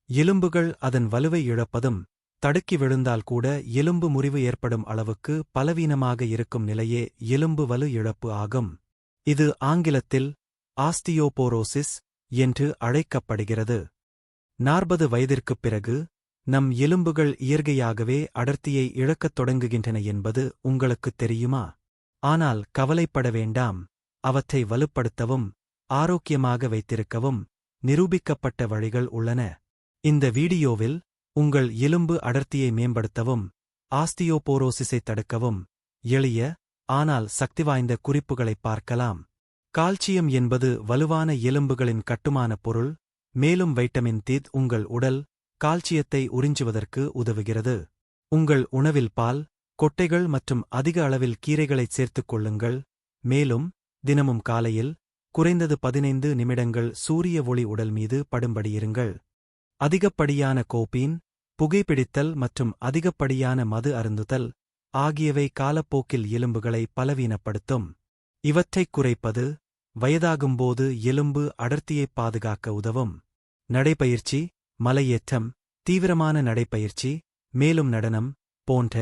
எலும்புகள் அதன் வலுவை இழப்பதும், தடுக்கி விழுந்தால் கூட எலும்பு முறிவு ஏற்படும் அளவுக்கு பலவீனமாக இருக்கும் நிலையே எலும்பு வலு இழப்பு ஆகும். இது ஆங்கிலத்தில் ஆஸ்டியோபோரோசிஸ் என்று அழைக்கப்படுகிறது. 40 வயதிற்குப் பிறகு நம் எலும்புகள் இயற்கையாகவே அடர்த்தியை இழக்கத் தொடங்குகின்றன என்பது உங்களுக்குத் தெரியுமா? ஆனால் கவலைப்பட வேண்டாம், அவற்றை வலுப்படுத்தவும் ஆரோக்கியமாக வைத்திருக்கவும் நிரூபிக்கப்பட்ட வழிகள் உள்ளன. இந்த வீடியோவில் உங்கள் எலும்பு அடர்த்தியை மேம்படுத்தவும் ஆஸ்டியோபோரோசிஸை தடுக்கவும் எளிய ஆனால் சக்திவாய்ந்த குறிப்புகளைப் பார்க்கலாம். கால்சியம் என்பது வலுவான எலும்புகளின் கட்டுமான பொருள். மேலும் வைட்டமின் டி உங்கள் உடல் கால்சியத்தை உறிஞ்சுவதற்கு உதவுகிறது. உங்கள் உணவில் பால், கொட்டைகள் மற்றும் அதிக அளவில் கீரைகளைச் சேர்த்துக் கொள்ளுங்கள். மேலும் தினமும் காலையில் குறைந்தது 15 நிமிடங்கள் சூரிய ஒளி உடல் மீது படும்படியிருங்கள். அதிகப்படியான கோபீன், புகைப்பிடித்தல் மற்றும் அதிகப்படியான மது அருந்துதல் ஆகியவை காலப்போக்கில் எலும்புகளை பலவீனப்படுத்தும். இவற்றைக் குறைப்பது வயதாகும்போது எலும்பு அடர்த்தியைப் பாதுகாக்க உதவும். நடைப்பயிற்சி, மலையேற்றம், தீவிரமான நடைப்பயிற்சி, மேலும் நடனம் போன்ற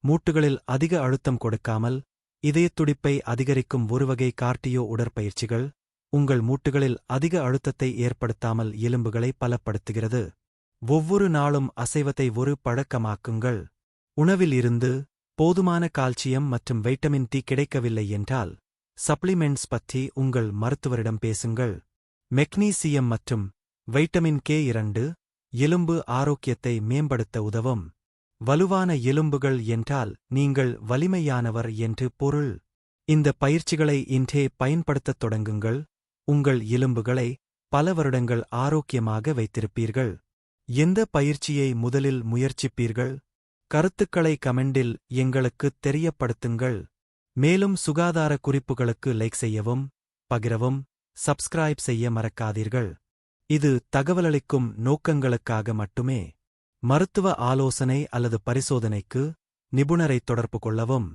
மூட்டுகளில் அதிக அழுத்தம் கொடுக்காமல் இதயத் துடிப்பை அதிகரிக்கும் ஒருவகை கார்டியோ உடற்பயிற்சிகள் உங்கள் மூட்டுகளில் அதிக அழுத்தத்தை ஏற்படுத்தாமல் எலும்புகளை பலப்படுத்துகிறது. ஒவ்வொரு நாளும் அசைவத்தை ஒரு பழக்கமாக்குங்கள். உணவில் இருந்து போதுமான கால்சியம் மற்றும் வைட்டமின் டி கிடைக்கவில்லை என்றால் சப்ளிமெண்ட்ஸ் பற்றி உங்கள் மருத்துவரிடம் பேசுங்கள். மெக்னீசியம் மற்றும் வைட்டமின் K2 எலும்பு ஆரோக்கியத்தை மேம்படுத்த உதவும். வலுவான எலும்புகள் என்றால் நீங்கள் வலிமையானவர் என்று பொருள். இந்த பயிற்சிகளை இன்றே பயன்படுத்தத் தொடங்குங்கள். உங்கள் எலும்புகளை பல வருடங்கள் ஆரோக்கியமாக வைத்திருப்பீர்கள். எந்த பயிற்சியை முதலில் முயற்சிப்பீர்கள்? கருத்துக்களை கமெண்டில் எங்களுக்குத் தெரியப்படுத்துங்கள். மேலும் சுகாதார குறிப்புகளுக்கு லைக் செய்யவும், பகிரவும், சப்ஸ்கிரைப் செய்ய மறக்காதீர்கள். இது தகவலளிக்கும் நோக்கங்களுக்காக மட்டுமே. மருத்துவ ஆலோசனை அல்லது பரிசோதனைக்கு நிபுணரை தொடர்பு கொள்ளவும்.